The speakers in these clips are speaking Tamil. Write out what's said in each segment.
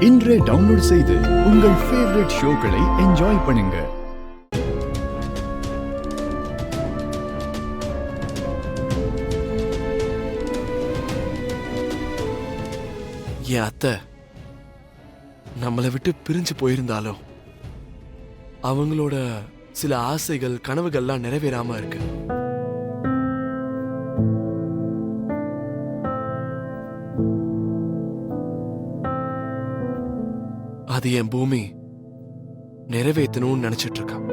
இன்றே டவுன்லோட் செய்து உங்கள் ஃபேவரட் ஷோக்களை என்ஜாய் பண்ணுங்க. என் அத்தை நம்மளை விட்டு பிரிஞ்சு போயிருந்தாலும் அவங்களோட சில ஆசைகள் கனவுகள்லாம் நிறைவேறாம இருக்கு. அது என் பூமி நிறைவேற்றணும்னு நினைச்சிட்டு இருக்கான்.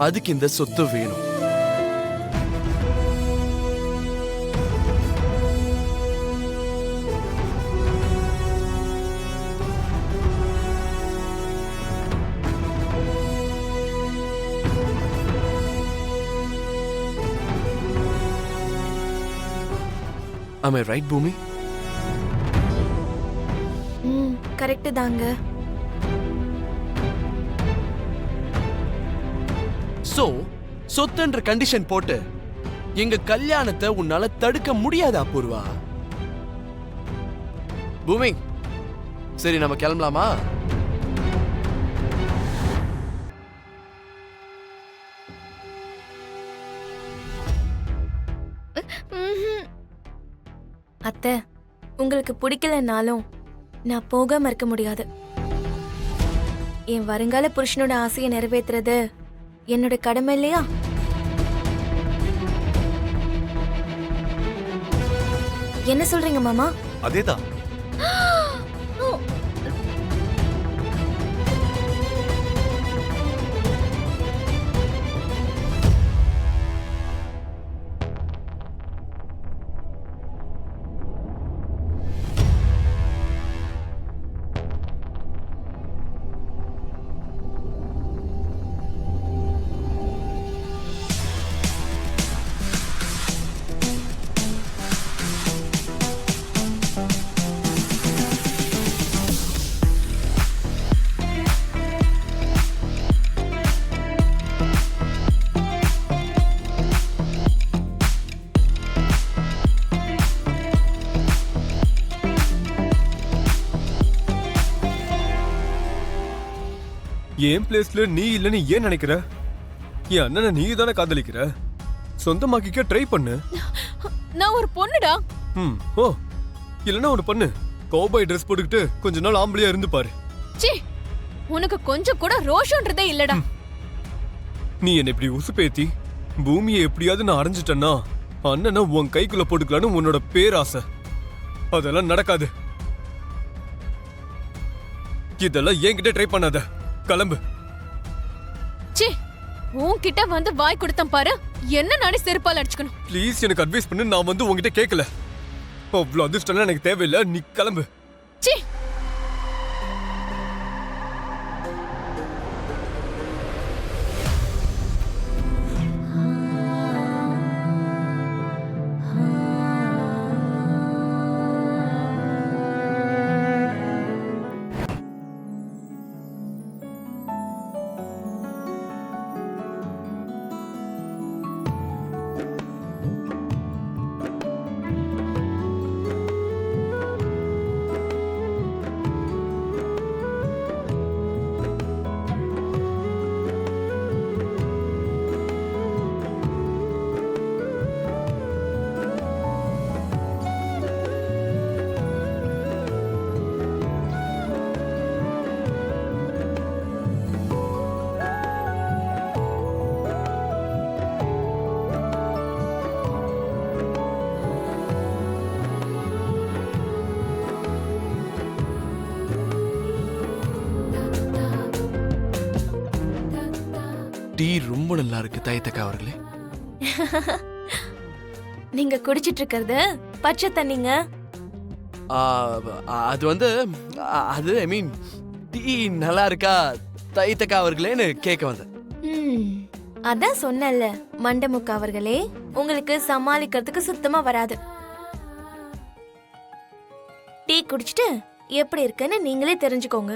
அதுக்கு இந்த சொத்து வேணும். Am I right, பூமி? கரெக்ட் தாங்க. சொத்துன்ற கண்டிஷன் போட்டு எங்க கல்யாணத்தை உன்னால தடுக்க முடியாதா பூர்வா? பூமி, சரி நம்ம கிளம்பலாமா? அத்தை, உங்களுக்கு பிடிக்கலனாலும் நான் போகாம இருக்க முடியாது. என் வருங்கால புருஷனோட ஆசையை நிறைவேற்றுறது என்னோட கடமை இல்லையா? என்ன சொல்றீங்க மாமா? அதேதான். என் பிளேஸ்ல நீ இல்லன்னு ஏன் நினைக்கிற? என் அண்ணனை நீ தானே காதலிக்கிற. சொந்தமாக்கிக்க ட்ரை பண்ணு. நான் ஒரு பொண்ணுடா. ஓ, இல்லன்னா ஒண்ணு பண்ணு. கௌபாய் ட்ரெஸ் போட்டுக்கிட்டு கொஞ்ச நாள் ஆம்பளையா இருந்து பாரு. சீ, உனக்கு கொஞ்சம் கூட ரோஷன்றதே இல்லடா. நீ என்ன இப்படி உசுப்பேத்தி பூமியை எப்படியாவது நான் அடைஞ்சிட்டேன்னா அண்ணனை உன் கைக்குள்ள போட்டுக்கலான்னு உன்னோட பேராசை. அதெல்லாம் நடக்காது. இதெல்லாம் என்கிட்ட ட்ரை பண்ணாத. கிளம்பு. சீ, உன்கிட்ட வந்து வாய் கொடுத்தம் பாரு, என்ன நாடி செருப்பால் அடிச்சுக்கணும். ப்ளீஸ் எனக்கு அட்வைஸ் பண்ணு. நான் வந்து உன்கிட்ட கேட்கல. அவ்வளவு அதிர்ஷ்டம் எனக்கு தேவையில்லை. நீ கிளம்பு. சீ, டீ ரொம்ப நல்லா இருக்கு தைத்தக்கா அவர்களே. நீங்க குடிச்சிட்டு இருக்கிறது பச்சை தண்ணிங்க. அது வந்து அது ஐ மீன் டீ நல்லா இருக்கா தைத்தக்கா அவர்களேன்னு கேட்க வந்தேன். அதான் சொன்னல மண்டமுக்கா அவர்களே, உங்களுக்கு சமாளிக்கிறதுக்கு சுத்தமா வராது. டீ குடிச்சிட்டு எப்படி இருக்குன்னு நீங்களே தெரிஞ்சுக்கோங்க.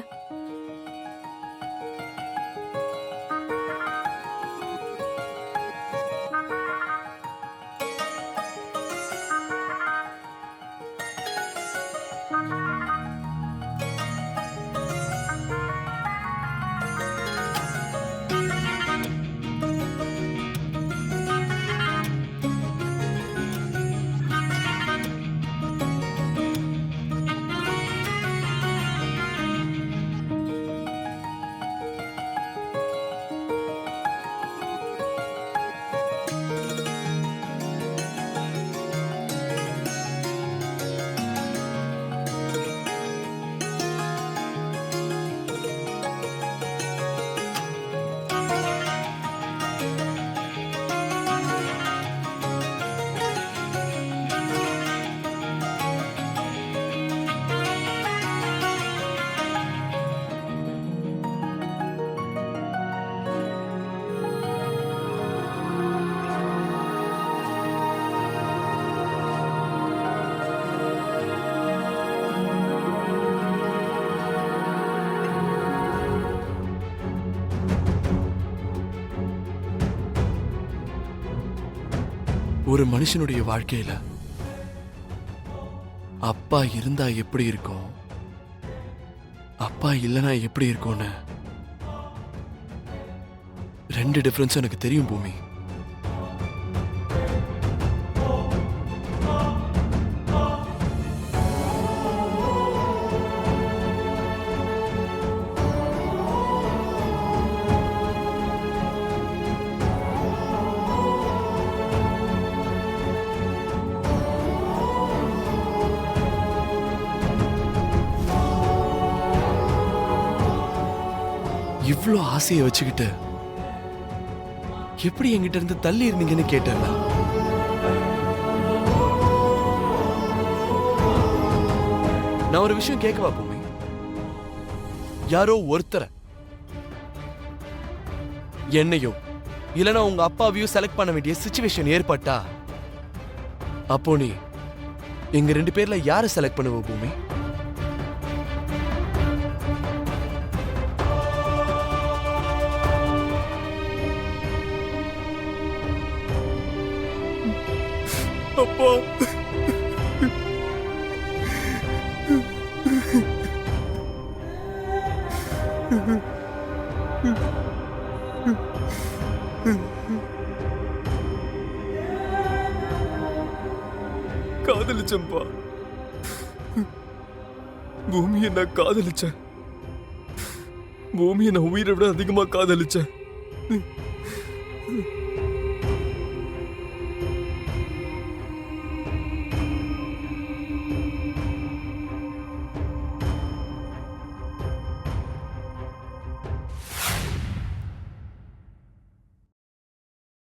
ஒரு மனுஷனுடைய வாழ்க்கையில அப்பா இருந்தா எப்படி இருக்கும், அப்பா இல்லனா எப்படி இருக்கும்னு ரெண்டு டிஃபரன்ஸ் எனக்கு தெரியும் பூமி. இவ்ளோ ஆசையை வச்சுக்கிட்டு எப்படி என்கிட்ட இருந்து தள்ளி இருந்தீங்கன்னு கேட்டேன். நான் ஒரு விஷயம் கேட்கவா பூமி? யாரோ ஒருத்தரை, என்னையோ இல்லனா உங்க அப்பாவையும் செலக்ட் பண்ண வேண்டிய சிச்சுவேஷன் ஏற்பட்டா அப்போ நீ எங்க ரெண்டு பேர்ல யாரை செலக்ட் பண்ணுவ பூமி? அப்பா, காதலிச்சம்பா. பூமியை நான் காதலிச்சேன். பூமியை நான் உயிரை விட அதிகமா காதலிச்சேன்.